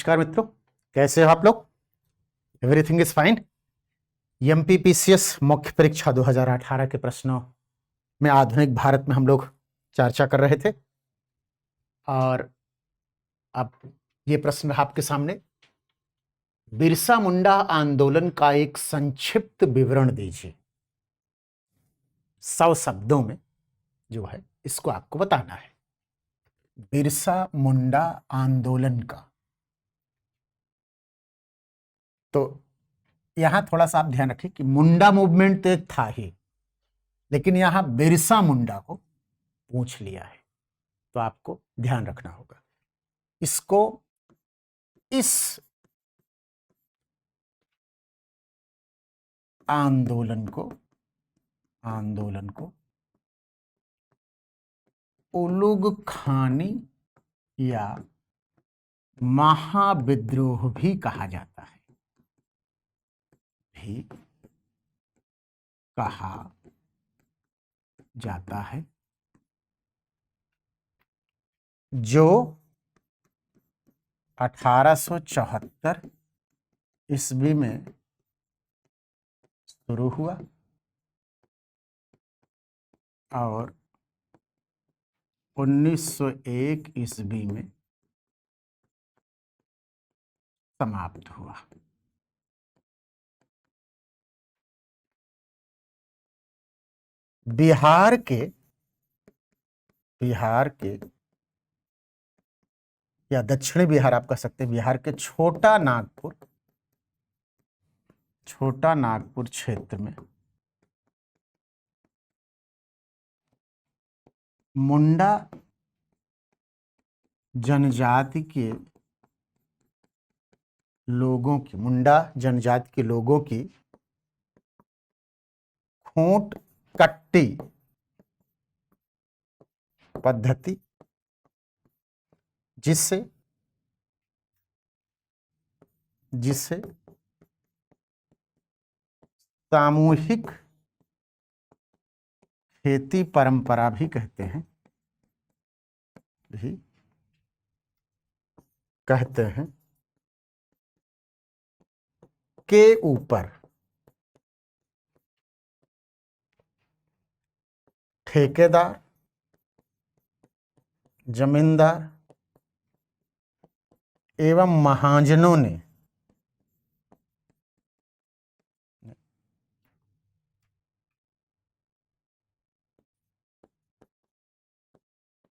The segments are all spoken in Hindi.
नमस्कार मित्रों, कैसे हो आप लोग? Everything is fine. एमपीपीसीएस मुख्य परीक्षा 2018 के प्रश्नों में आधुनिक भारत में हम लोग चर्चा कर रहे थे और अब ये प्रश्न आपके सामने, बिरसा मुंडा आंदोलन का एक संक्षिप्त विवरण दीजिए। 100 शब्दों में जो है इसको आपको बताना है। बिरसा मुंडा आंदोलन का, तो यहां थोड़ा सा आप ध्यान रखें कि मुंडा मूवमेंट तो एक था ही, लेकिन यहां बिरसा मुंडा को पूछ लिया है, तो आपको ध्यान रखना होगा। इसको इस आंदोलन को उलुग खानी या महाविद्रोह भी कहा जाता है, जो 1874 ईस्वी में शुरू हुआ और 1901 ईस्वी में समाप्त हुआ। बिहार के या दक्षिणी बिहार आप कह सकते हैं, बिहार के छोटा नागपुर क्षेत्र में मुंडा जनजाति के लोगों की खूंट कट्टी पद्धति, जिससे सामूहिक खेती परंपरा भी कहते हैं के ऊपर ठेकेदार, जमींदार एवं महाजनों ने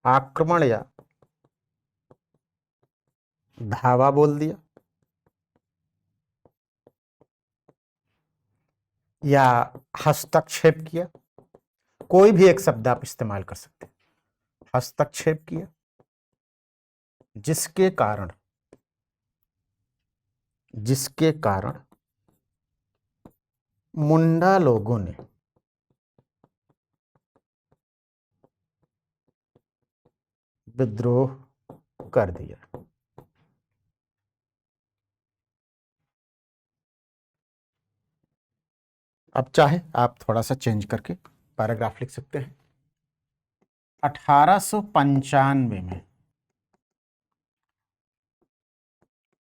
आक्रमण या धावा बोल दिया या हस्तक्षेप किया, कोई भी एक शब्द आप इस्तेमाल कर सकते हैं, हस्तक्षेप किया, जिसके कारण मुंडा लोगों ने विद्रोह कर दिया। अब चाहे आप थोड़ा सा चेंज करके पैराग्राफ लिख सकते हैं। 1895 में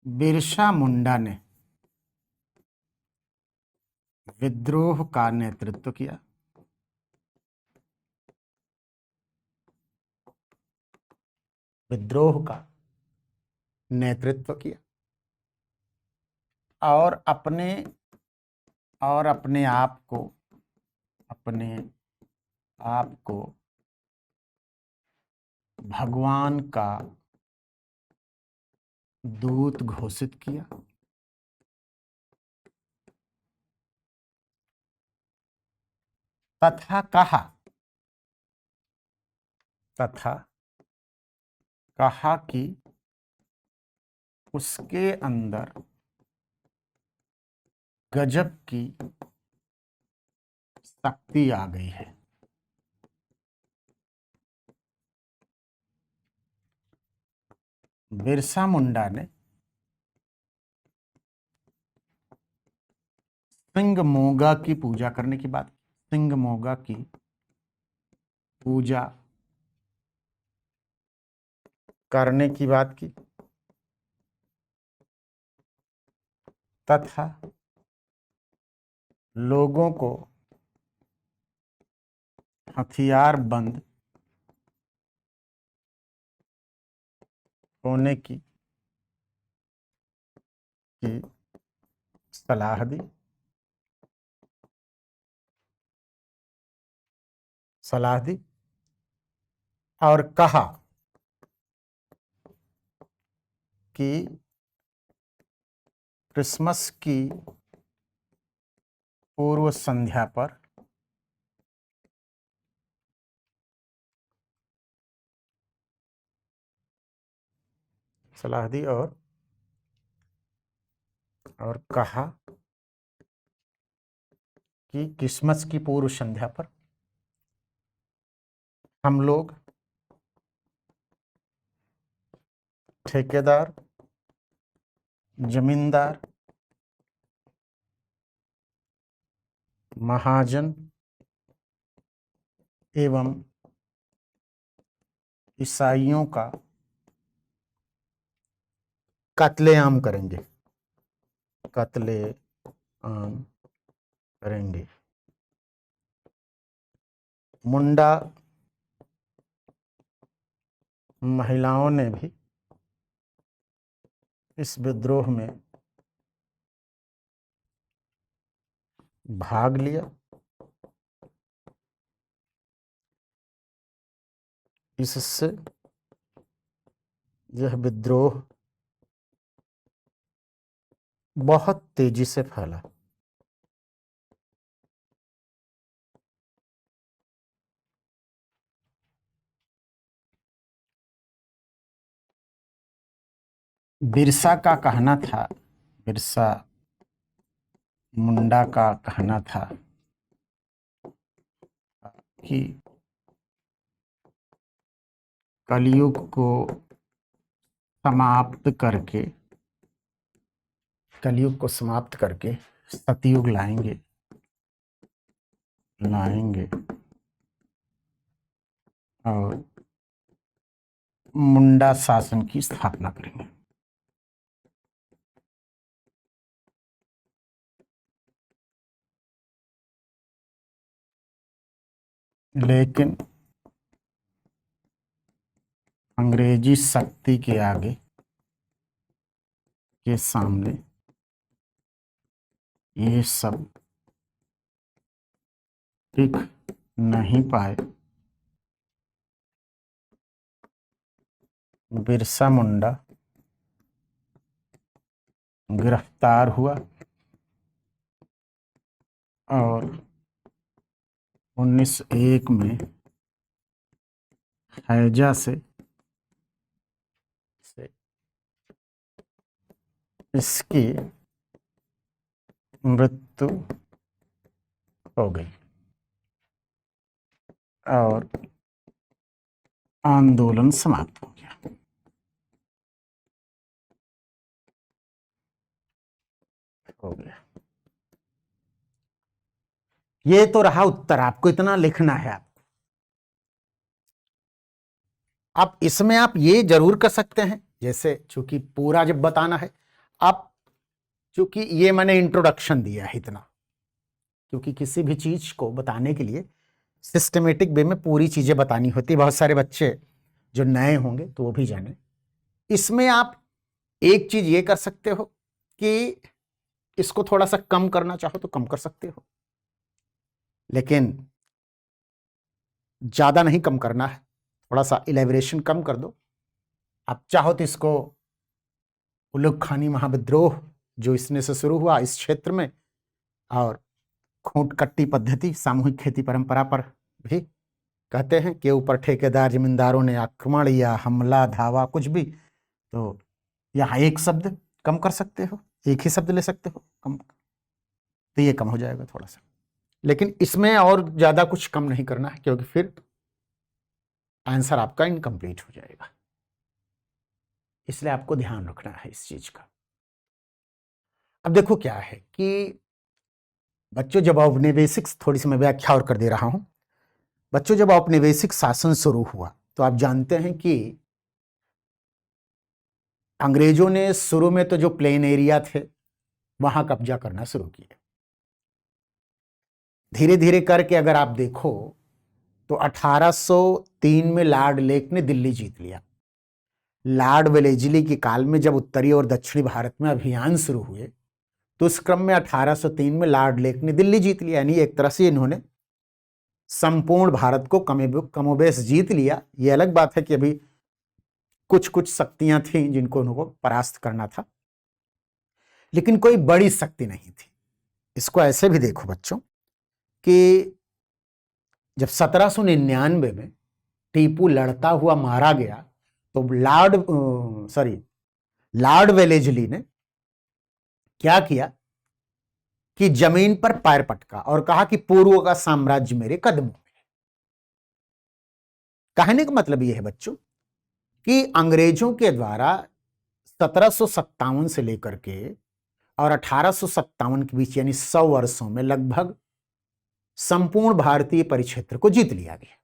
बिरसा मुंडा ने विद्रोह का नेतृत्व किया। और अपने आप को भगवान का दूत घोषित किया तथा कहा कि उसके अंदर गजब की शक्ति आ गई है। बिरसा मुंडा ने सिंह मोगा की पूजा करने की बात, सिंह मोगा की पूजा करने की बात की तथा लोगों को हथियार बंद होने की सलाह दी। और कहा कि क्रिसमस की पूर्व संध्या पर सलाह दी और कहा कि क्रिसमस की पूर्व संध्या पर हम लोग ठेकेदार, जमींदार, महाजन एवं ईसाइयों का कत्लेआम करेंगे। मुंडा महिलाओं ने भी इस विद्रोह में भाग लिया। इससे यह विद्रोह बहुत तेजी से फैला। बिरसा मुंडा का कहना था कि कलयुग को समाप्त करके सतयुग लाएंगे और मुंडा शासन की स्थापना करेंगे। लेकिन अंग्रेजी शक्ति के सामने ये सब टिक नहीं पाए। बिरसा मुंडा गिरफ्तार हुआ और 1901 में हैजा से इसकी मृत्यु हो गई और आंदोलन समाप्त हो गया। ये तो रहा उत्तर। आपको इतना लिखना है। आप इसमें आप ये जरूर कर सकते हैं, जैसे चूंकि पूरा जब बताना है, आप चूंकि ये मैंने इंट्रोडक्शन दिया है इतना, क्योंकि किसी भी चीज को बताने के लिए सिस्टमेटिक वे में पूरी चीजें बतानी होती। बहुत सारे बच्चे जो नए होंगे तो वो भी जाने। इसमें आप एक चीज ये कर सकते हो कि इसको थोड़ा सा कम करना चाहो तो कम कर सकते हो, लेकिन ज्यादा नहीं कम करना है। थोड़ा सा इलेबरेशन कम कर दो। आप चाहो तो इसको उलुग खानी महाविद्रोह जो इसने से शुरू हुआ इस क्षेत्र में, और खूंट कट्टी पद्धति सामूहिक खेती परंपरा पर भी कहते हैं कि ऊपर ठेकेदार जमींदारों ने आक्रमण या हमला, धावा, कुछ भी, तो यहाँ एक शब्द कम कर सकते हो, एक ही शब्द ले सकते हो कम, तो ये कम हो जाएगा थोड़ा सा। लेकिन इसमें और ज्यादा कुछ कम नहीं करना है, क्योंकि फिर आंसर आपका इनकम्प्लीट हो जाएगा। इसलिए आपको ध्यान रखना है इस चीज का। अब देखो क्या है कि बच्चों, जब औपनिवेशिक, थोड़ी सी मैं व्याख्या और कर दे रहा हूं। बच्चों, जब औपनिवेशिक शासन शुरू हुआ तो आप जानते हैं कि अंग्रेजों ने शुरू में तो जो प्लेन एरिया थे वहां कब्जा करना शुरू किया। धीरे धीरे करके अगर आप देखो तो 1803 में लॉर्ड लेक ने दिल्ली जीत लिया। लॉर्ड वेलेस्ली के काल में जब उत्तरी और दक्षिणी भारत में अभियान शुरू हुए तो उस क्रम में 1803 में लॉर्ड लेक ने दिल्ली जीत लिया। यानी एक तरह से इन्होंने संपूर्ण भारत को कमोबेश जीत लिया। ये अलग बात है कि अभी कुछ कुछ शक्तियां थीं जिनको उनको परास्त करना था, लेकिन कोई बड़ी शक्ति नहीं थी। इसको ऐसे भी देखो बच्चों कि जब 1799 में टीपू लड़ता हुआ मारा गया तो लॉर्ड वेलेस्ली ने क्या किया कि जमीन पर पैर पटका और कहा कि पूर्व का साम्राज्य मेरे कदमों में है। कहने का मतलब यह है बच्चों कि अंग्रेजों के द्वारा 1757 से लेकर के और 1857 के बीच यानी 100 वर्षों में लगभग संपूर्ण भारतीय परिक्षेत्र को जीत लिया गया।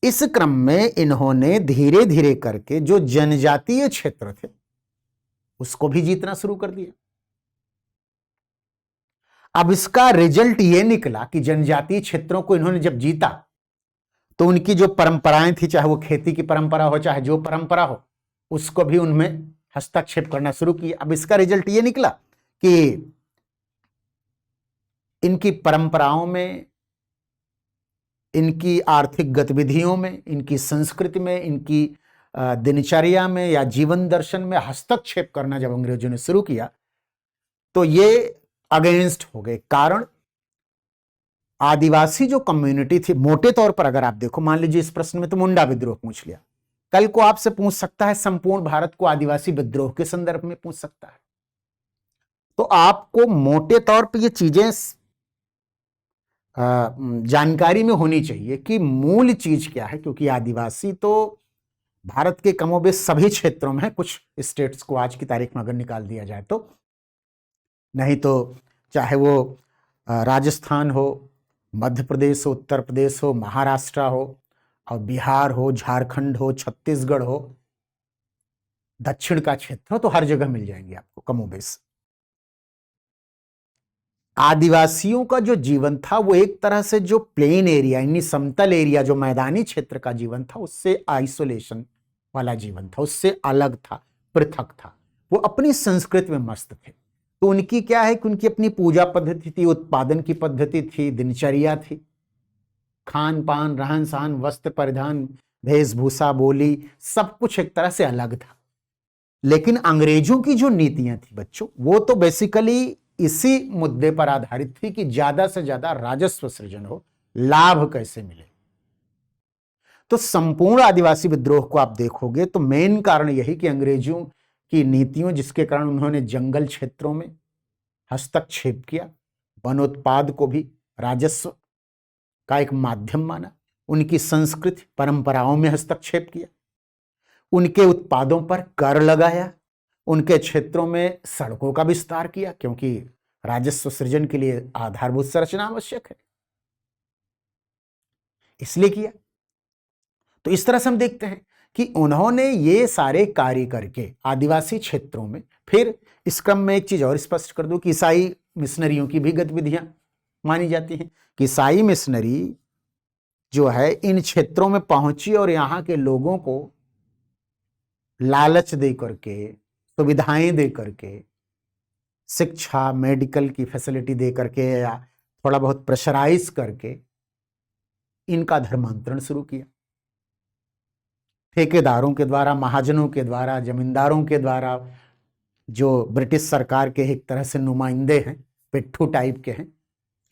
इस क्रम में इन्होंने धीरे धीरे करके जो जनजातीय क्षेत्र थे उसको भी जीतना शुरू कर दिया। अब इसका रिजल्ट यह निकला कि जनजातीय क्षेत्रों को इन्होंने जब जीता तो उनकी जो परंपराएं थी, चाहे वो खेती की परंपरा हो चाहे जो परंपरा हो, उसको भी उनमें हस्तक्षेप करना शुरू किया। अब इसका रिजल्ट यह निकला कि इनकी परंपराओं में, इनकी आर्थिक गतिविधियों में, इनकी संस्कृति में, इनकी दिनचर्या में या जीवन दर्शन में हस्तक्षेप करना जब अंग्रेजों ने शुरू किया तो ये अगेंस्ट हो गए। कारण आदिवासी जो कम्युनिटी थी, मोटे तौर पर अगर आप देखो, मान लीजिए इस प्रश्न में तो मुंडा विद्रोह पूछ लिया, कल को आपसे पूछ सकता है संपूर्ण भारत को आदिवासी विद्रोह के संदर्भ में पूछ सकता है। तो आपको मोटे तौर पर ये चीजें जानकारी में होनी चाहिए कि मूल चीज क्या है, क्योंकि आदिवासी तो भारत के कमोबेश सभी क्षेत्रों में है। कुछ स्टेट्स को आज की तारीख में अगर निकाल दिया जाए तो, नहीं तो चाहे वो राजस्थान हो, मध्य प्रदेश हो, उत्तर प्रदेश हो, महाराष्ट्र हो और बिहार हो, झारखंड हो, छत्तीसगढ़ हो, दक्षिण का क्षेत्र हो, तो हर जगह मिल जाएंगे आपको कमोबेश। आदिवासियों का जो जीवन था वो एक तरह से जो प्लेन एरिया यानी समतल एरिया, जो मैदानी क्षेत्र का जीवन था, उससे आइसोलेशन वाला जीवन था, उससे अलग था, पृथक था। वो अपनी संस्कृति में मस्त थे। तो उनकी क्या है कि उनकी अपनी पूजा पद्धति थी, उत्पादन की पद्धति थी, दिनचर्या थी, खान पान, रहन सहन, वस्त्र परिधान, वेशभूषा, बोली, सब कुछ एक तरह से अलग था। लेकिन अंग्रेजों की जो नीतियां थी बच्चों, वो तो बेसिकली इसी मुद्दे पर आधारित थी कि ज्यादा से ज्यादा राजस्व सृजन हो, लाभ कैसे मिले। तो संपूर्ण आदिवासी विद्रोह को आप देखोगे तो मेन कारण यही कि अंग्रेजों की नीतियों, जिसके कारण उन्होंने जंगल क्षेत्रों में हस्तक्षेप किया, वनोत्पाद को भी राजस्व का एक माध्यम माना, उनकी संस्कृति परंपराओं में हस्तक्षेप किया, उनके उत्पादों पर कर लगाया, उनके क्षेत्रों में सड़कों का विस्तार किया, क्योंकि राजस्व सृजन के लिए आधारभूत संरचना आवश्यक है, इसलिए किया। तो इस तरह से हम देखते हैं कि उन्होंने ये सारे कार्य करके आदिवासी क्षेत्रों में, फिर इस क्रम में एक चीज और स्पष्ट कर दूं कि ईसाई मिशनरियों की भी गतिविधियां मानी जाती हैं कि ईसाई मिशनरी जो है इन क्षेत्रों में पहुंची और यहाँ के लोगों को लालच दे करके, सुविधाएं दे करके, शिक्षा, मेडिकल की फैसिलिटी दे करके या थोड़ा बहुत प्रेशराइज करके इनका धर्मांतरण शुरू किया। ठेकेदारों के द्वारा, महाजनों के द्वारा, जमींदारों के द्वारा, जो ब्रिटिश सरकार के एक तरह से नुमाइंदे हैं, पिट्ठू टाइप के हैं,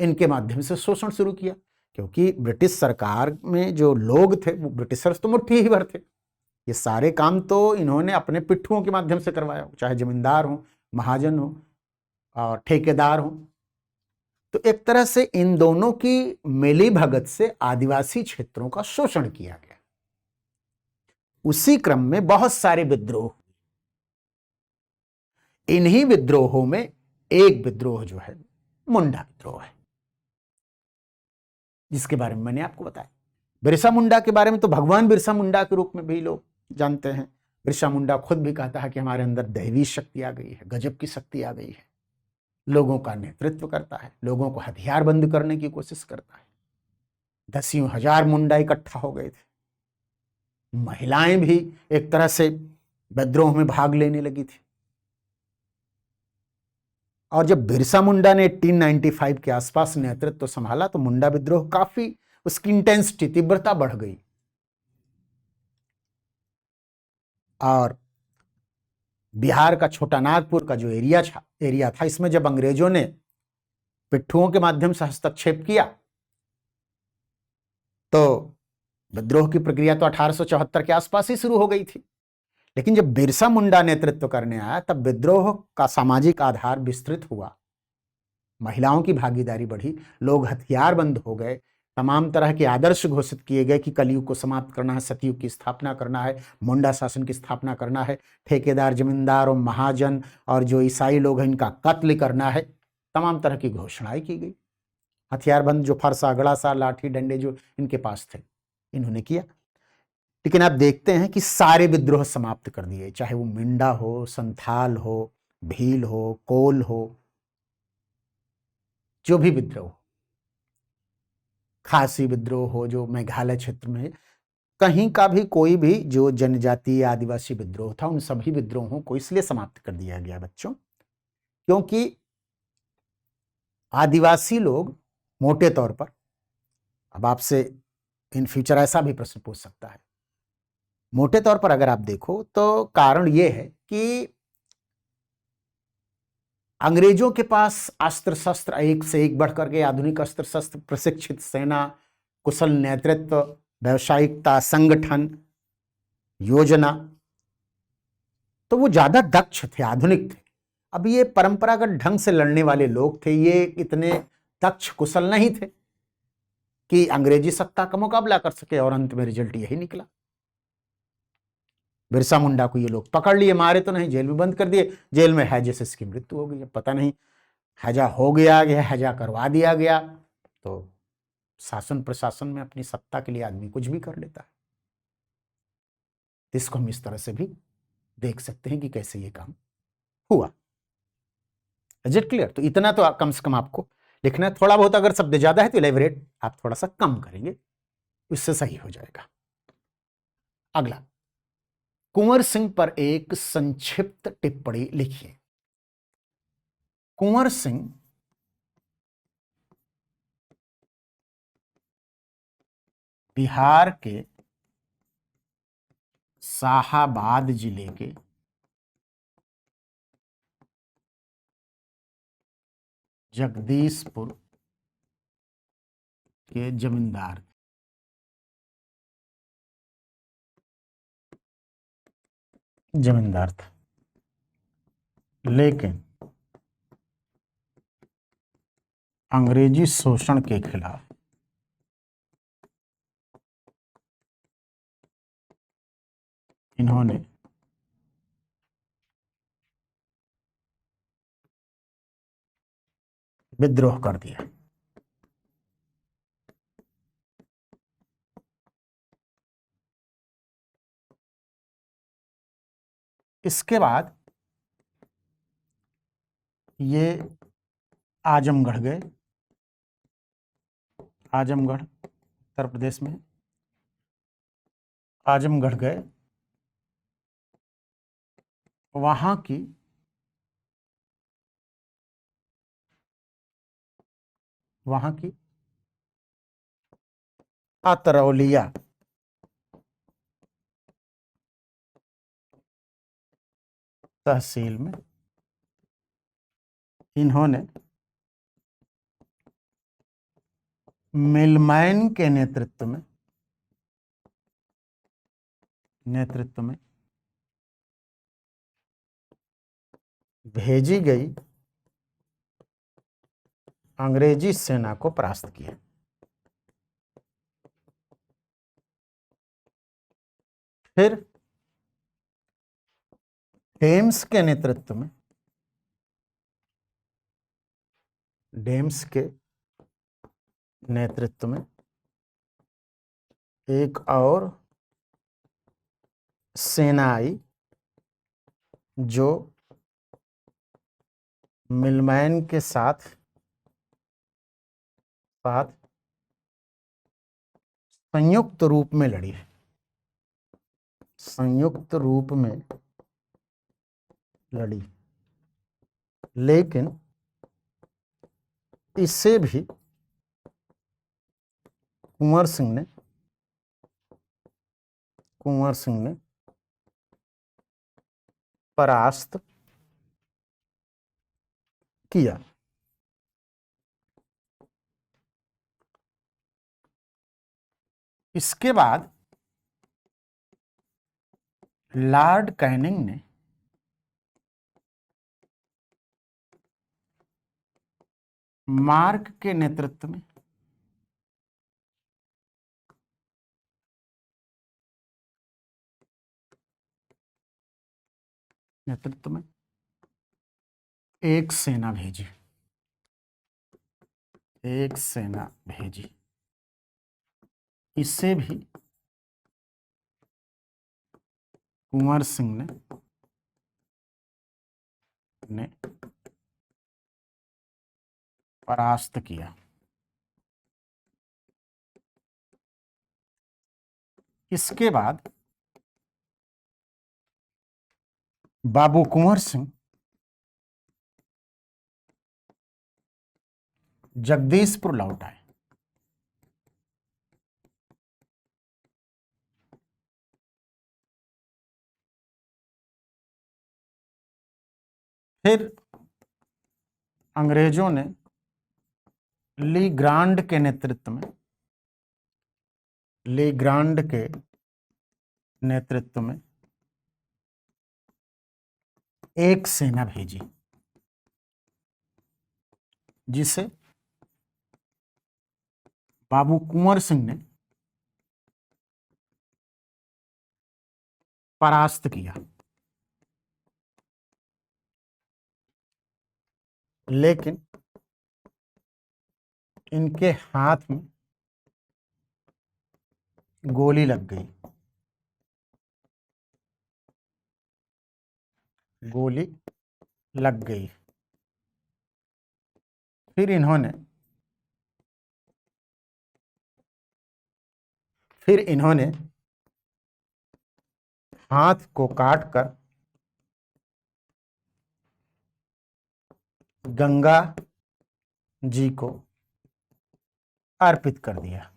इनके माध्यम से शोषण शुरू किया। क्योंकि ब्रिटिश सरकार में जो लोग थे वो ब्रिटिशर्स तो मुट्ठी ही भर थे। ये सारे काम तो इन्होंने अपने पिट्ठुओं के माध्यम से करवाया, चाहे जमींदार हो, महाजन हो और ठेकेदार हो। तो एक तरह से इन दोनों की मिली भगत से आदिवासी क्षेत्रों का शोषण किया गया। उसी क्रम में बहुत सारे विद्रोह, इन्हीं विद्रोहों में एक विद्रोह जो है मुंडा विद्रोह है, जिसके बारे में मैंने आपको बताया। बिरसा मुंडा के बारे में तो भगवान बिरसा मुंडा के रूप में भी लोग जानते हैं, बिरसा मुंडा खुद भी कहता है कि हमारे अंदर दैवी शक्ति आ गई है, गजब की शक्ति आ गई है। लोगों का नेतृत्व करता है, लोगों को हथियारबंद करने की कोशिश करता है। दसियों हजार मुंडा इकट्ठा हो गए थे। महिलाएं भी एक तरह से विद्रोह में भाग लेने लगी थी। और जब बिरसा मुंडा ने 1895 के आसपास नेतृत्व संभाला तो मुंडा विद्रोह काफी उसकी इंटेंसिटी, तीव्रता बढ़ गई। और बिहार का छोटा नागपुर का जो एरिया था, इसमें जब अंग्रेजों ने पिट्ठुओं के माध्यम से हस्तक्षेप किया तो विद्रोह की प्रक्रिया तो 1874 के आसपास ही शुरू हो गई थी। लेकिन जब बिरसा मुंडा नेतृत्व करने आया तब विद्रोह का सामाजिक आधार विस्तृत हुआ, महिलाओं की भागीदारी बढ़ी, लोग हथियारबंद हो गए, तमाम तरह के आदर्श घोषित किए गए कि कलयुग को समाप्त करना है, सतयुग की स्थापना करना है, मुंडा शासन की स्थापना करना है, ठेकेदार, जमींदार और महाजन और जो ईसाई लोग हैं इनका कत्ल करना है। तमाम तरह की घोषणाएं की गई। हथियारबंद जो फरसा, गड़ासा, लाठी डंडे जो इनके पास थे इन्होंने किया। लेकिन आप देखते हैं कि सारे विद्रोह समाप्त कर दिए, चाहे वो मिंडा हो, संथाल हो, भील हो, कोल हो, जो भी विद्रोह, खासी विद्रोह हो जो मेघालय क्षेत्र में, कहीं का भी कोई भी जो जनजातीय आदिवासी विद्रोह था, उन सभी विद्रोहों को इसलिए समाप्त कर दिया गया बच्चों, क्योंकि आदिवासी लोग मोटे तौर पर, अब आपसे इन फ्यूचर ऐसा भी प्रश्न पूछ सकता है, मोटे तौर पर अगर आप देखो तो कारण यह है कि अंग्रेजों के पास अस्त्र शस्त्र एक से एक बढ़ करके आधुनिक अस्त्र शस्त्र, प्रशिक्षित सेना, कुशल नेतृत्व, व्यावसायिकता, संगठन, योजना, तो वो ज्यादा दक्ष थे, आधुनिक थे। अब ये परंपरागत ढंग से लड़ने वाले लोग थे, ये इतने दक्ष कुशल नहीं थे कि अंग्रेजी सत्ता का मुकाबला कर सके, और अंत में रिजल्ट यही निकला। बिरसा मुंडा को ये लोग पकड़ लिए, मारे तो नहीं, जेल में बंद कर दिए, जेल में हैजे से इसकी मृत्यु हो गई। पता नहीं हैजा हो गया या हैजा करवा दिया गया। तो शासन प्रशासन में अपनी सत्ता के लिए आदमी कुछ भी कर लेता है। इसको हम इस तरह से भी देख सकते हैं कि कैसे ये काम हुआ। Is it clear? तो इतना तो कम से कम आपको लिखना है। थोड़ा बहुत अगर शब्द ज्यादा है तो इलेबोरेट आप थोड़ा सा कम करेंगे, इससे सही हो जाएगा। अगला, कुंवर सिंह पर एक संक्षिप्त टिप्पणी लिखिए। कुंवर सिंह बिहार के शाहाबाद जिले के जगदीशपुर के जमींदार था, लेकिन अंग्रेजी शोषण के खिलाफ इन्होंने विद्रोह कर दिया। इसके बाद ये आजमगढ़ गए, आजमगढ़ उत्तर प्रदेश में, आजमगढ़ गए, वहां की अतरौलिया तहसील में इन्होंने मिलमैन के नेतृत्व में भेजी गई अंग्रेजी सेना को परास्त किया। फिर डेम्स के नेतृत्व में एक और सेना आई, जो मिलमैन के साथ संयुक्त रूप में लड़ी, संयुक्त रूप में लड़ी, लेकिन इससे भी कुंवर सिंह ने परास्त किया। इसके बाद लॉर्ड कैनिंग ने मार्क के नेतृत्व में एक सेना भेजी। इससे भी कुंवर सिंह ने परास्त किया। इसके बाद बाबू कुंवर सिंह जगदीशपुर लौट आए। फिर अंग्रेजों ने ली ग्रांड के नेतृत्व में एक सेना भेजी, जिसे बाबू कुंवर सिंह ने परास्त किया। लेकिन इनके हाथ में गोली लग गई, फिर इन्होंने हाथ को काटकर गंगा जी को अर्पित कर दिया।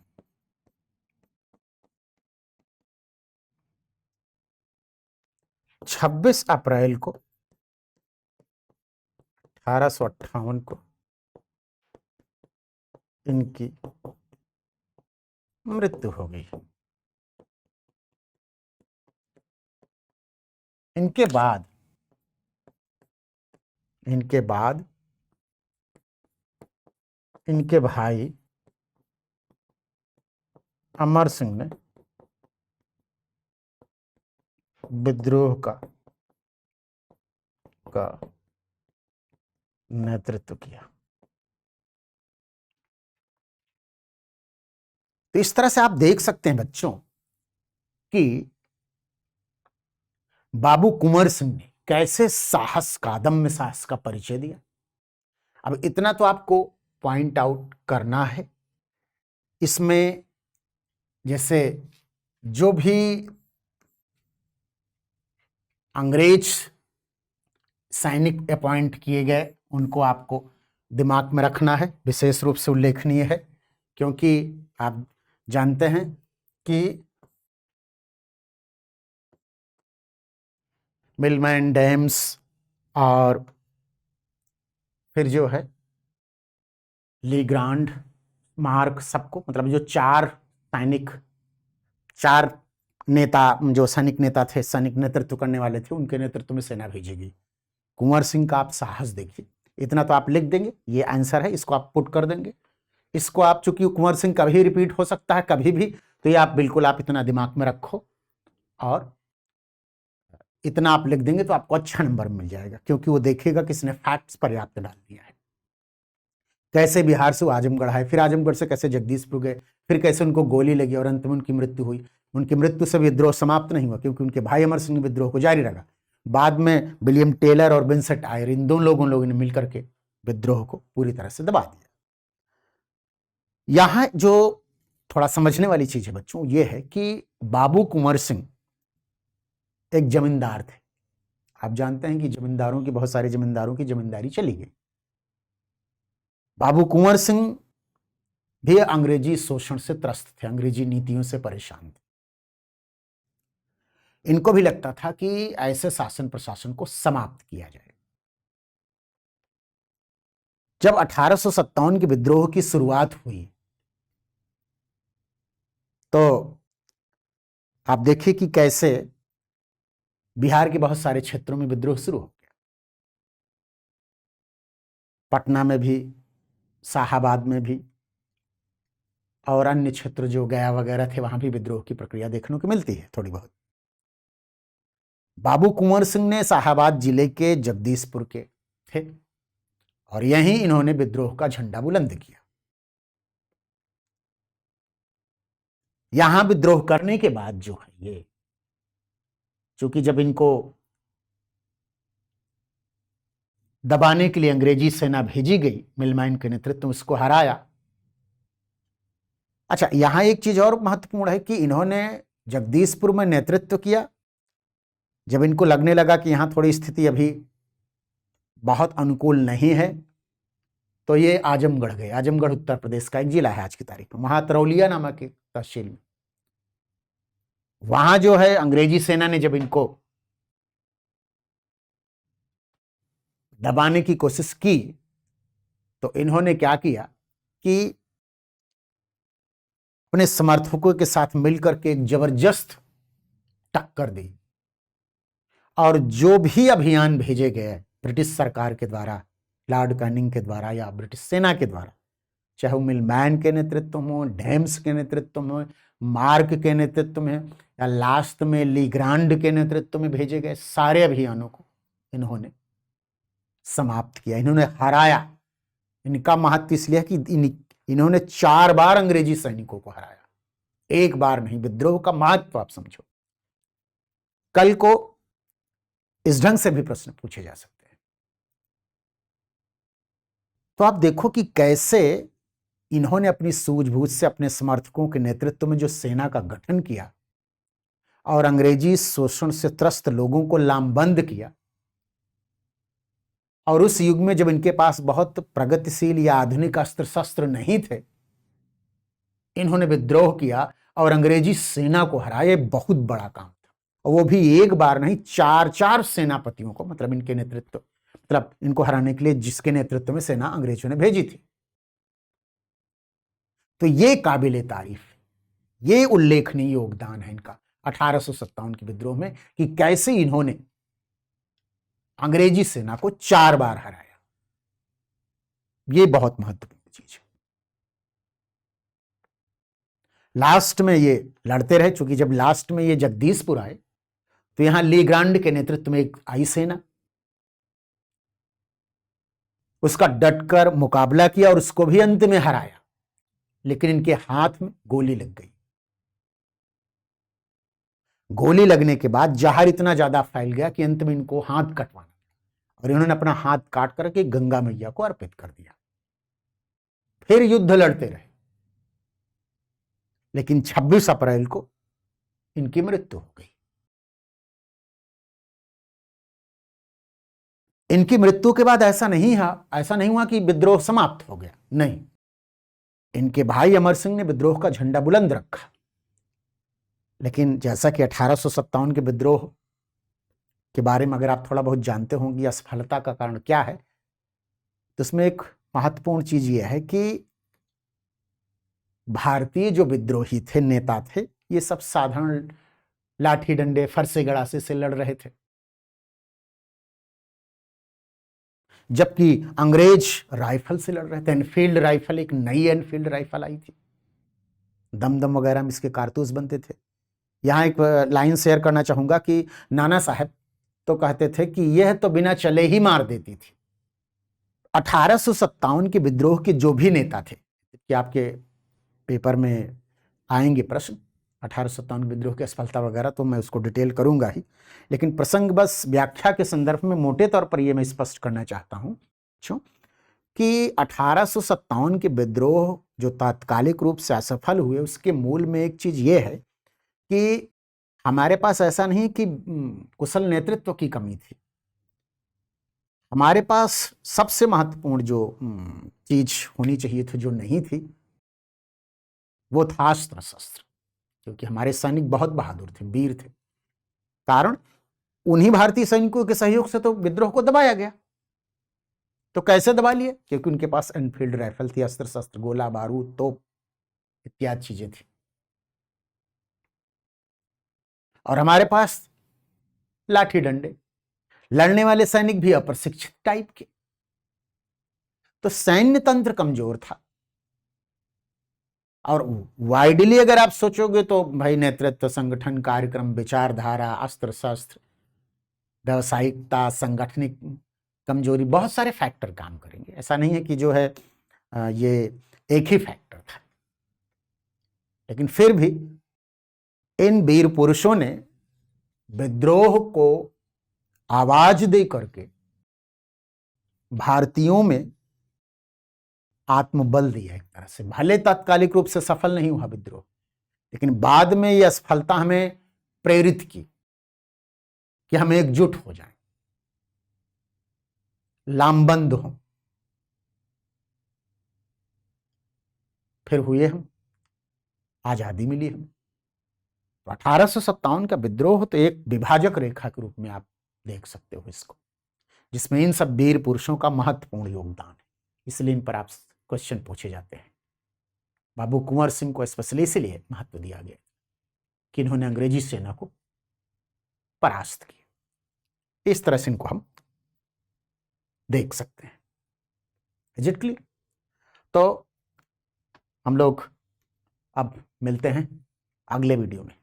26 अप्रैल को 1858 को इनकी मृत्यु हो गई। इनके बाद इनके भाई अमर सिंह ने विद्रोह का नेतृत्व किया। तो इस तरह से आप देख सकते हैं बच्चों कि बाबू कुंवर सिंह ने कैसे अदम्य साहस का परिचय दिया। अब इतना तो आपको पॉइंट आउट करना है। इसमें जैसे जो भी अंग्रेज सैनिक अपॉइंट किए गए उनको आपको दिमाग में रखना है, विशेष रूप से उल्लेखनीय है, क्योंकि आप जानते हैं कि मिलमैन, डेम्स और फिर जो है ली ग्रांड, मार्क, सबको मतलब जो चार नेता जो सैनिक नेता थे, सैनिक नेतृत्व करने वाले थे, उनके नेतृत्व में सेना भेजेगी। कुंवर सिंह का आप साहस देखिए। इतना तो आप लिख देंगे, ये आंसर है, इसको आप पुट कर देंगे। इसको आप, चूंकि कुंवर सिंह कभी रिपीट हो सकता है कभी भी, तो ये आप बिल्कुल आप इतना दिमाग में रखो और इतना आप लिख देंगे तो आपको अच्छा नंबर मिल जाएगा, क्योंकि वो देखेगा कि इसने फैक्ट्स पर्याप्त डाल दिया है। कैसे बिहार से वो आजमगढ़ आए, फिर आजमगढ़ से कैसे जगदीशपुर गए, फिर कैसे उनको गोली लगी और अंत में उनकी मृत्यु हुई। उनकी मृत्यु से विद्रोह समाप्त नहीं हुआ, क्योंकि उनके भाई अमर सिंह ने विद्रोह को जारी रखा। बाद में विलियम टेलर और विंसेंट आयर, इन दोनों लोगों ने मिलकर के विद्रोह को पूरी तरह से दबा दिया। यहां जो थोड़ा समझने वाली चीज है बच्चों, ये है कि बाबू कुंवर सिंह एक जमींदार थे। आप जानते हैं कि जमींदारों की, बहुत सारे जमींदारों की जमींदारी चली गई। बाबू कुंवर सिंह भी अंग्रेजी शोषण से त्रस्त थे, अंग्रेजी नीतियों से परेशान थे। इनको भी लगता था कि ऐसे शासन प्रशासन को समाप्त किया जाए। जब 1857 के विद्रोह की शुरुआत हुई तो आप देखिए कि कैसे बिहार के बहुत सारे क्षेत्रों में विद्रोह शुरू हो गया। पटना में भी, शाहाबाद में भी, और अन्य क्षेत्र जो गया वगैरह थे, वहां भी विद्रोह की प्रक्रिया देखने को मिलती है थोड़ी बहुत। बाबू कुंवर सिंह ने शाहाबाद जिले के जगदीशपुर के थे और यहीं इन्होंने विद्रोह का झंडा बुलंद किया। यहां विद्रोह करने के बाद जो है ये, चूंकि जब इनको दबाने के लिए अंग्रेजी सेना भेजी गई, मिलमाइन के नेतृत्व में, इसको हराया। अच्छा, यहां एक चीज और महत्वपूर्ण है कि इन्होंने जगदीशपुर में नेतृत्व किया। जब इनको लगने लगा कि यहां थोड़ी स्थिति अभी बहुत अनुकूल नहीं है, तो ये आजमगढ़ गए। आजमगढ़ उत्तर प्रदेश का एक जिला है आज की तारीख में, वहां तरौलिया नामक एक तहसील में। वहां जो है अंग्रेजी सेना ने जब इनको दबाने की कोशिश की तो इन्होंने क्या किया कि अपने समर्थकों के साथ मिलकर के एक जबरदस्त टक्कर दी, और जो भी अभियान भेजे गए ब्रिटिश सरकार के द्वारा, लॉर्ड कैनिंग के द्वारा या ब्रिटिश सेना के द्वारा, चाहे वो मिलमैन के नेतृत्व में, डेम्स के नेतृत्व में, मार्क के नेतृत्व में, या लास्ट में लीग्रांड के नेतृत्व में भेजे गए, सारे अभियानों को इन्होंने समाप्त किया, इन्होंने हराया। इनका महत्व इसलिए कि इन्होंने 4 बार अंग्रेजी सैनिकों को हराया, एक बार नहीं। विद्रोह का महत्व आप समझो। कल को इस ढंग से भी प्रश्न पूछे जा सकते हैं। तो आप देखो कि कैसे इन्होंने अपनी सूझबूझ से अपने समर्थकों के नेतृत्व में जो सेना का गठन किया और अंग्रेजी शोषण से त्रस्त लोगों को लामबंद किया। और उस युग में जब इनके पास बहुत प्रगतिशील या आधुनिक अस्त्र शस्त्र नहीं थे, इन्होंने विद्रोह किया और अंग्रेजी सेना को हराया। बहुत बड़ा काम था, और वो भी एक बार नहीं, 4 सेनापतियों को, मतलब इनके नेतृत्व, मतलब इनको हराने के लिए जिसके नेतृत्व में सेना अंग्रेजों ने भेजी थी। तो ये काबिले तारीफ, ये उल्लेखनीय योगदान है इनका 1857 के विद्रोह में, कि कैसे इन्होंने अंग्रेजी सेना को 4 बार हराया। ये बहुत महत्वपूर्ण चीज है। लास्ट में ये लड़ते रहे, चूंकि जब लास्ट में ये जगदीशपुर आए तो यहां लीग्रांड के नेतृत्व में एक आई सेना, उसका डटकर मुकाबला किया और उसको भी अंत में हराया। लेकिन इनके हाथ में गोली लग गई। गोली लगने के बाद जहर इतना ज्यादा फैल गया कि अंत में इनको हाथ कटवाना, और इन्होंने अपना हाथ काट करके गंगा मैया को अर्पित कर दिया। फिर युद्ध लड़ते रहे, लेकिन 26 अप्रैल को इनकी मृत्यु हो गई। इनकी मृत्यु के बाद ऐसा नहीं हुआ कि विद्रोह समाप्त हो गया, नहीं। इनके भाई अमर सिंह ने विद्रोह का झंडा बुलंद रखा। लेकिन जैसा कि 1857 के विद्रोह के बारे में अगर आप थोड़ा बहुत जानते होंगे, असफलता का कारण क्या है, तो इसमें एक महत्वपूर्ण चीज यह है कि भारतीय जो विद्रोही थे, नेता थे, ये सब साधारण लाठी डंडे, फरसे गड़ासे से लड़ रहे थे, जबकि अंग्रेज राइफल से लड़ रहे थे। एनफील्ड राइफल, एक नई एनफील्ड राइफल आई थी, दमदम वगैरह में इसके कारतूस बनते थे। यहां एक लाइन शेयर करना चाहूंगा कि नाना साहब तो कहते थे कि यह तो बिना चले ही मार देती थी। 1857 के विद्रोह के जो भी नेता थे, कि आपके पेपर में आएंगे प्रश्न, 1857 विद्रोह की असफलता वगैरह तो मैं उसको डिटेल करूंगा ही, लेकिन प्रसंग बस व्याख्या के संदर्भ में मोटे तौर पर यह मैं स्पष्ट करना चाहता हूं कि 1857 के विद्रोह जो तात्कालिक रूप से असफल हुए, उसके मूल में एक चीज ये है कि हमारे पास ऐसा नहीं कि कुशल नेतृत्व की कमी थी। हमारे पास सबसे महत्वपूर्ण जो चीज होनी चाहिए थी, जो नहीं थी, वो था अस्त्र शस्त्र, क्योंकि हमारे सैनिक बहुत बहादुर थे, वीर थे। कारण उन्हीं भारतीय सैनिकों के सहयोग से तो विद्रोह को दबाया गया। तो कैसे दबा लिए? क्योंकि उनके पास एनफील्ड राइफल थी, अस्त्र शस्त्र, गोला बारूद, तोप इत्यादि चीजें थी, और हमारे पास लाठी डंडे, लड़ने वाले सैनिक भी अप्रशिक्षित टाइप के। तो सैन्य तंत्र कमजोर था। और वाइडली अगर आप सोचोगे तो भाई नेतृत्व, संगठन, कार्यक्रम, विचारधारा, अस्त्र शस्त्र, व्यावसायिकता, संगठनिक कमजोरी, बहुत सारे फैक्टर काम करेंगे। ऐसा नहीं है कि जो है ये एक ही फैक्टर था। लेकिन फिर भी इन वीर पुरुषों ने विद्रोह को आवाज दे करके भारतीयों में आत्मबल दिया एक तरह से। भले तात्कालिक रूप से सफल नहीं हुआ विद्रोह, लेकिन बाद में यह असफलता हमें प्रेरित की कि हम एकजुट हो जाएं, लामबंद हों। फिर हुए हम, आजादी मिली हमें। तो 1857 का विद्रोह तो एक विभाजक रेखा के रूप में आप देख सकते हो इसको, जिसमें इन सब वीर पुरुषों का महत्वपूर्ण योगदान है। इसलिए इन पर आप क्वेश्चन पूछे जाते हैं। बाबू कुंवर सिंह को स्पेशली इसलिए महत्व दिया गया कि इन्होंने अंग्रेजी सेना को परास्त किया। इस तरह से इनको हम देख सकते हैं। Is it clear? तो हम लोग अब मिलते हैं अगले वीडियो में।